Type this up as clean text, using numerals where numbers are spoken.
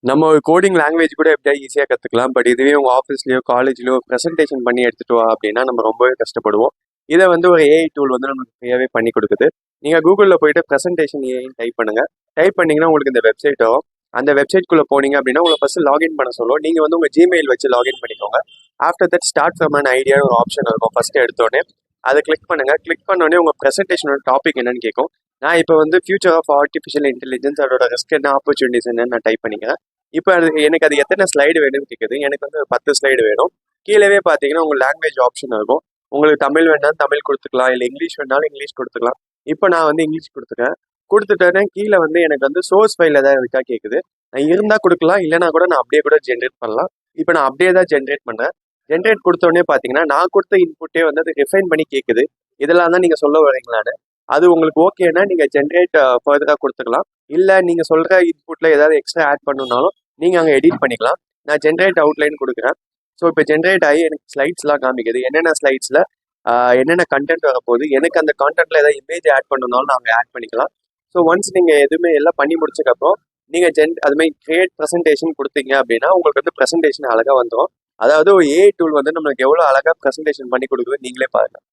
நம்ம ஒரு coding language கூட எப்படியா ஈஸியாக கற்றுக்கலாம். பட் இதுவே உங்கள் ஆஃபீஸ்லேயோ காலேஜ்லையோ ப்ரெசன்டேஷன் பண்ணி எடுத்துகிட்டு வா அப்படின்னா நம்ம ரொம்பவே கஷ்டப்படுவோம். இதை வந்து ஒரு ஏஐ டூல் வந்து நமக்கு ஃப்ரீயாகவே பண்ணி கொடுக்குது. நீங்கள் கூகுளில் போயிட்டு ப்ரெசன்டேஷன் ஏஐன்னு டைப் பண்ணுங்கள். டைப் பண்ணிங்கன்னா உங்களுக்கு இந்த வெப்சைட் வரும். அந்த வெப்சைட்குள்ளே போனீங்க அப்படின்னா உங்களை ஃபஸ்ட்டு லாகின் பண்ண சொல்லும். நீங்கள் வந்து உங்கள் ஜிமெயில் வச்சு லாகின் பண்ணிக்கோங்க. After that start from an idea ஒரு ஆப்ஷன் இருக்கும். ஃபஸ்ட்டு எடுத்தோடனே அதை கிளிக் பண்ணுங்கள். கிளிக் பண்ணோடனே உங்கள் ப்ரெசன்டேஷனோட டாபிக் என்னன்னு கேட்கும். நான் இப்போ வந்து ஃபியூச்சர் ஆஃப் ஆர்டிஃபிஷியல் இன்டெலிஜென்ஸ் அதோட ரிஸ்க் என்ன, ஆப்பர்ச்சுனிட்டிஸ் என்னன்னு நான் டைப் பண்ணிக்கிறேன். இப்போ எனக்கு அது எத்தனை ஸ்லைடு வேணும்னு கேட்குது. எனக்கு வந்து 10 ஸ்லைடு வேணும். கீழவே பார்த்தீங்கன்னா உங்கள் லாங்குவேஜ் ஆப்ஷன் இருக்கும். உங்களுக்கு தமிழ் வேணாலும் தமிழ் கொடுத்துக்கலாம், இல்லை இங்கிலீஷ் வேணாலும் இங்கிலீஷ் கொடுத்துக்கலாம். இப்போ நான் வந்து இங்கிலீஷ் கொடுத்துட்டேன். கொடுத்துட்டேன்னா கீழே வந்து எனக்கு வந்து சோர்ஸ் ஃபைல் ஏதாவது இருக்கா கேட்குது. நான் இருந்தால் கொடுக்கலாம், இல்லைனா கூட நான் அப்படியே கூட ஜென்ரேட் பண்ணலாம். இப்போ நான் அப்படியே தான் ஜென்ரேட் பண்ணேன். ஜென்ரேட் கொடுத்தோடனே பார்த்தீங்கன்னா நான் கொடுத்த இன்புட்டே வந்து அது ரிஃபைன் பண்ணி கேட்குது. இதெல்லாம் தான் நீங்கள் சொல்ல வரீங்களான்னு. அது உங்களுக்கு ஓகேன்னா நீங்கள் ஜென்ரேட் ஃபர்தராக கொடுத்துக்கலாம். இல்லை நீங்கள் சொல்கிற இன்புட்டில் ஏதாவது எக்ஸ்ட்ரா ஆட் பண்ணணுன்னாலும் நீங்கள் அங்கே எடிட் பண்ணிக்கலாம். நான் ஜென்ரேட் அவுட்லைன் கொடுக்குறேன். ஸோ இப்போ ஜென்ரேட் ஆகி எனக்கு ஸ்லைட்ஸ்லாம் காமிக்குது. என்னென்ன ஸ்லைட்ஸில் என்னென்ன கண்டென்ட் வரப்போகுது, எனக்கு அந்த கான்டென்ட்டில் ஏதாவது இமேஜ் ஆட் பண்ணணுன்னாலும் நாங்கள் ஆட் பண்ணிக்கலாம். ஸோ ஒன்ஸ் நீங்கள் எதுவுமே எல்லாம் பண்ணி முடிச்சக்கப்புறம் நீங்கள் அதுமாதிரி கிரியேட் ப்ரெசன்டேஷன் கொடுத்தீங்க அப்படின்னா உங்களுக்கு வந்து ப்ரெசன்டேஷன் அழகாக வந்துடும். அதாவது ஒரு ஏஐ டூல் வந்து நம்மளுக்கு எவ்வளோ அழகாக ப்ரெசன்டேஷன் பண்ணி கொடுக்குது நீங்களே பாருங்கள்.